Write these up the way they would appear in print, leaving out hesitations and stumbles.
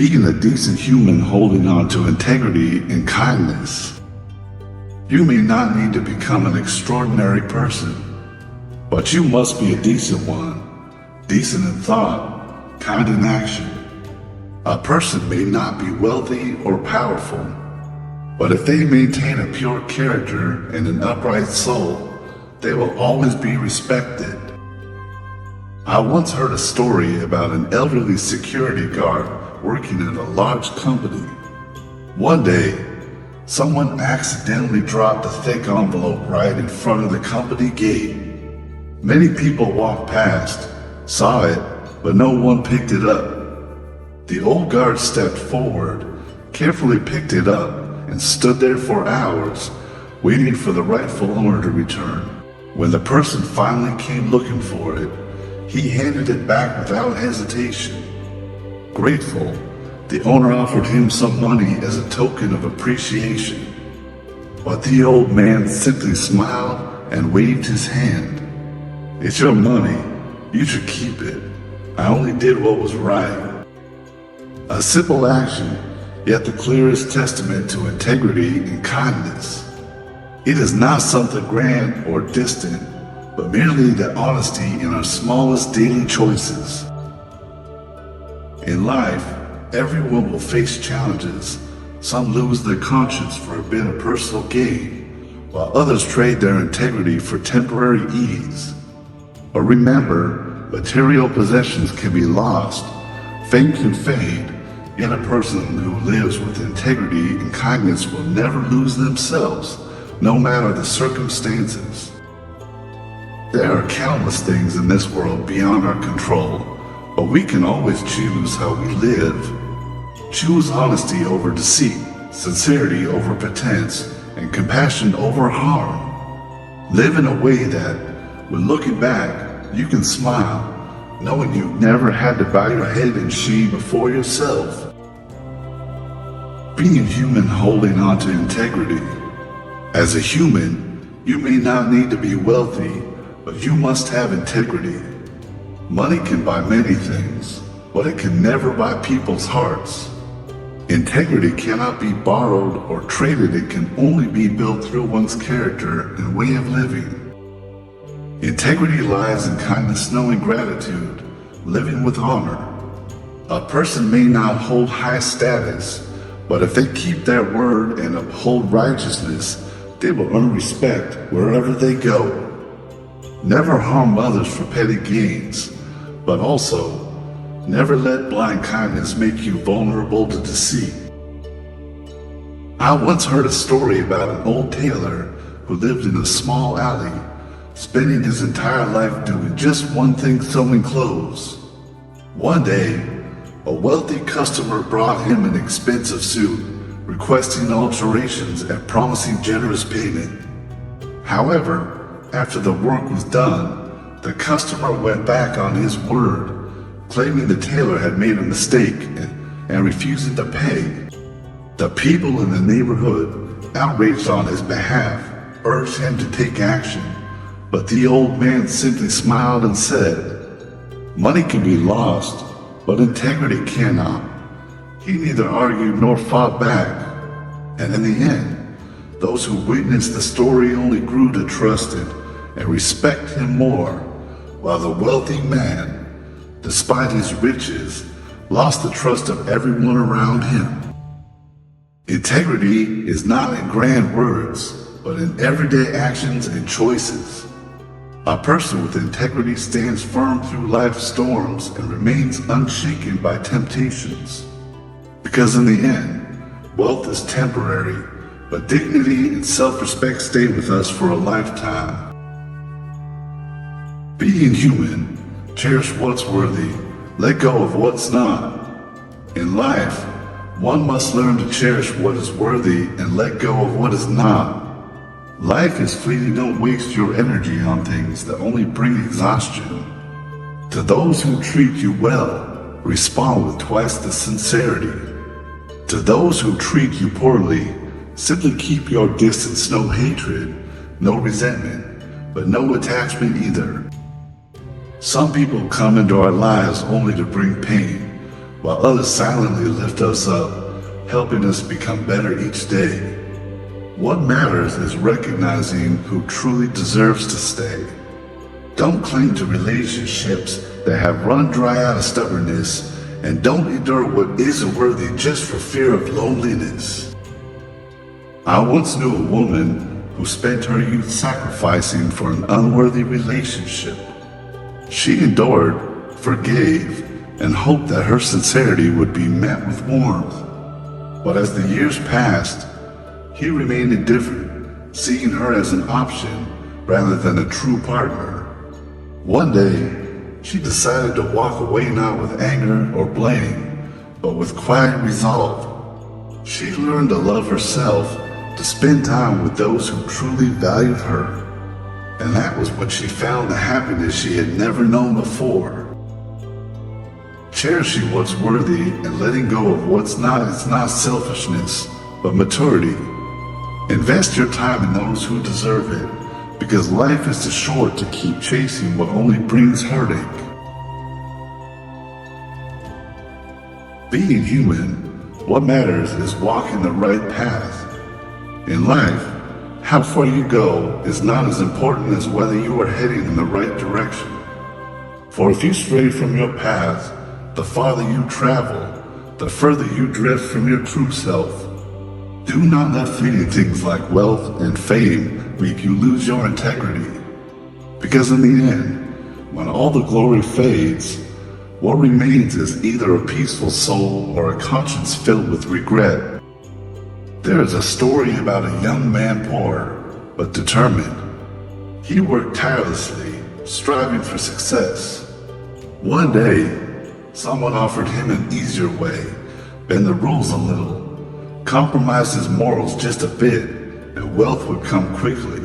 Being a decent human holding on to integrity and kindness. You may not need to become an extraordinary person, but you must be a decent one, decent in thought, kind in action. A person may not be wealthy or powerful, but if they maintain a pure character and an upright soul, they will always be respected. I once heard a story about an elderly security guard working at a large company. One day, someone accidentally dropped a thick envelope right in front of the company gate. Many people walked past, saw it, but no one picked it up. The old guard stepped forward, carefully picked it up, and stood there for hours, waiting for the rightful owner to return. When the person finally came looking for it, he handed it back without hesitation. Grateful, the owner offered him some money as a token of appreciation. But the old man simply smiled and waved his hand. "It's your money. You should keep it. I only did what was right." A simple action, yet the clearest testament to integrity and kindness. It is not something grand or distant, but merely the honesty in our smallest daily choices. In life, everyone will face challenges. Some lose their conscience for a bit of personal gain, while others trade their integrity for temporary ease. But remember, material possessions can be lost, fame can fade, yet a person who lives with integrity and kindness will never lose themselves, no matter the circumstances. There are countless things in this world beyond our control, but we can always choose how we live. Choose honesty over deceit, sincerity over pretense, and compassion over harm. Live in a way that, when looking back, you can smile, knowing you never had to bow your head in shame before yourself. Being human holding on to integrity. As a human, you may not need to be wealthy, but you must have integrity. Money can buy many things, but it can never buy people's hearts. Integrity cannot be borrowed or traded. It can only be built through one's character and way of living. Integrity lies in kindness, knowing gratitude, living with honor. A person may not hold high status, but if they keep their word and uphold righteousness, they will earn respect wherever they go. Never harm others for petty gains, but also never let blind kindness make you vulnerable to deceit. I once heard a story about an old tailor who lived in a small alley, spending his entire life doing just one thing, sewing clothes. One day, a wealthy customer brought him an expensive suit, requesting alterations and promising generous payment. However, after the work was done, the customer went back on his word, claiming the tailor had made a mistake and refusing to pay. The people in the neighborhood, outraged on his behalf, urged him to take action, but the old man simply smiled and said, "Money can be lost, but integrity cannot." He neither argued nor fought back, and in the end, those who witnessed the story only grew to trust it and respect him more, while the wealthy man, despite his riches, lost the trust of everyone around him. Integrity is not in grand words, but in everyday actions and choices. A person with integrity stands firm through life's storms and remains unshaken by temptations. Because in the end, wealth is temporary, but dignity and self-respect stay with us for a lifetime. Being human, cherish what's worthy, let go of what's not. In life, one must learn to cherish what is worthy and let go of what is not. Life is fleeting. Don't waste your energy on things that only bring exhaustion. To those who treat you well, respond with twice the sincerity. To those who treat you poorly, simply keep your distance. No hatred, no resentment, but no attachment either. Some people come into our lives only to bring pain, while others silently lift us up, helping us become better each day. What matters is recognizing who truly deserves to stay. Don't cling to relationships that have run dry out of stubbornness, and don't endure what isn't worthy just for fear of loneliness. I once knew a woman who spent her youth sacrificing for an unworthy relationship. She endured, forgave, and hoped that her sincerity would be met with warmth. But as the years passed, he remained indifferent, seeing her as an option rather than a true partner. One day, she decided to walk away not with anger or blame, but with quiet resolve. She learned to love herself, to spend time with those who truly valued her. And that was when she found the happiness she had never known before. Cherishing what's worthy and letting go of what's not is not selfishness, but maturity. Invest your time in those who deserve it, because life is too short to keep chasing what only brings heartache. Being human, what matters is walking the right path. In life, how far you go is not as important as whether you are heading in the right direction. For if you stray from your path, the farther you travel, the further you drift from your true self. Do not let fleeting things like wealth and fame make you lose your integrity. Because in the end, when all the glory fades, what remains is either a peaceful soul or a conscience filled with regret. There is a story about a young man poor, but determined. He worked tirelessly, striving for success. One day, someone offered him an easier way, bend the rules a little, compromise his morals just a bit, and wealth would come quickly.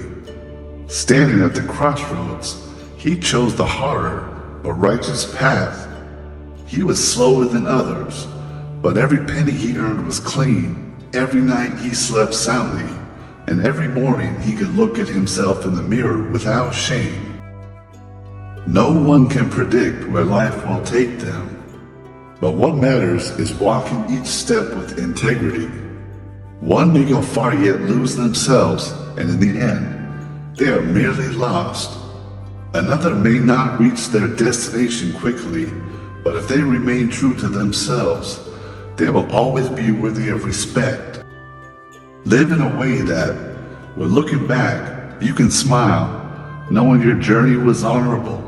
Standing at the crossroads, he chose the harder but righteous path. He was slower than others, but every penny he earned was clean. Every night he slept soundly, and every morning he could look at himself in the mirror without shame. No one can predict where life will take them, but what matters is walking each step with integrity. One may go far yet lose themselves, and in the end, they are merely lost. Another may not reach their destination quickly, but if they remain true to themselves, they will always be worthy of respect. Live in a way that, when looking back, you can smile, knowing your journey was honorable.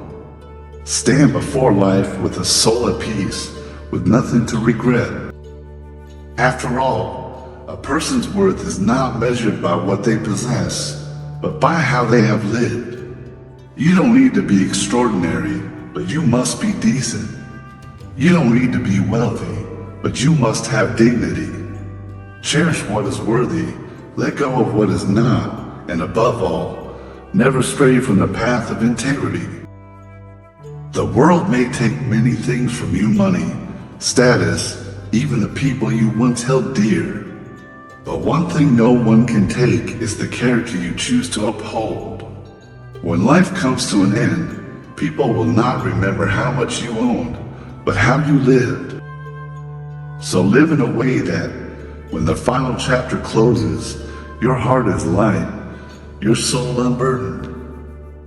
Stand before life with a soul at peace, with nothing to regret. After all, a person's worth is not measured by what they possess, but by how they have lived. You don't need to be extraordinary, but you must be decent. You don't need to be wealthy, but you must have dignity. Cherish what is worthy, let go of what is not, and above all, never stray from the path of integrity. The world may take many things from you: money, status, even the people you once held dear. But one thing no one can take is the character you choose to uphold. When life comes to an end, people will not remember how much you owned, but how you lived. So live in a way that, when the final chapter closes, your heart is light, your soul unburdened.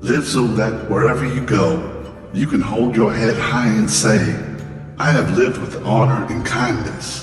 Live so that wherever you go, you can hold your head high and say, I have lived with honor and kindness.